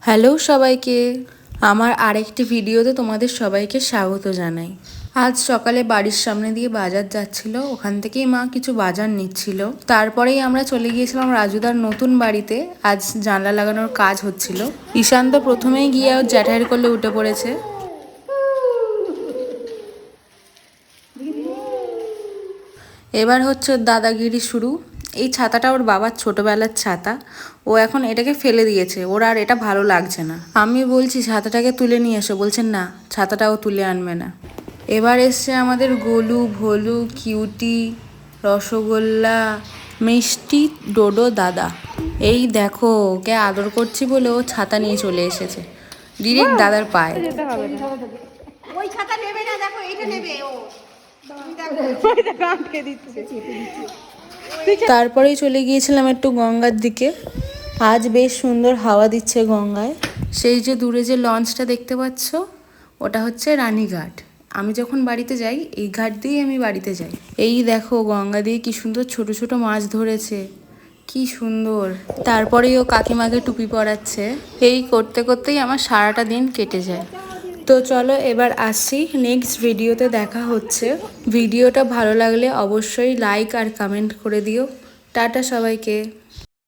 Hello সবাইকে, আমার আরেকটি ভিডিওতে তোমাদের সবাইকে স্বাগত জানাই। আজ সকালে বাড়ির সামনে দিয়ে বাজার যাচ্ছিল, ওখান থেকেই মা কিছু বাজার নিচ্ছিল। তারপরেই আমরা চলে গিয়েছিলাম রাজুদার নতুন বাড়িতে। আজ জানলা লাগানোর কাজ হচ্ছিল। ঈশান্ত প্রথমেই গিয়ে ওর জ্যাঠাইয়ের কোলে উঠে পড়েছে। এবার হচ্ছে ওর দাদাগিরি শুরু। এই ছাতাটা ওর বাবার ছোটবেলার ছাতা, ও এখন এটাকে ফেলে দিয়েছে, ওর আর এটা ভালো লাগছে না। আমি বলছি ছাতাটাকে তুলে নিয়ে এসো, বলছেন না, ছাতাটাও তুলে আনবে না। এবার এসছে আমাদের গোলু, ভোলু, কিউটি, রসগোল্লা, মিষ্টি, ডোডো দাদা। এই দেখো, ওকে আদর করছি বলে ও ছাতা নিয়ে চলে এসেছে ডিরেক্ট দাদার পায়ে। ওই ছাতা নেবে না, দেখো এটা নেবে ও। তারপরেই চলে গিয়েছিলাম একটু গঙ্গার দিকে। আজ বেশ সুন্দর হাওয়া দিচ্ছে গঙ্গায়। সেই যে দূরে যে লঞ্চটা দেখতে পাচ্ছ, ওটা হচ্ছে রানীঘাট। আমি যখন বাড়িতে যাই এই ঘাট দিয়েই আমি বাড়িতে যাই। এই দেখো গঙ্গা দিয়ে কি সুন্দর ছোট ছোট মাছ ধরেছে, কি সুন্দর। তারপরেই ও কাকিমাকে টুপি পরাচ্ছে। এই করতে করতেই আমার সারাটা দিন কেটে যায়। তো চলো এবার আসছি, নেক্সট ভিডিওতে দেখা হচ্ছে। ভিডিওটা ভালো লাগলে অবশ্যই লাইক আর কমেন্ট করে দিও। টাটা সবাইকে।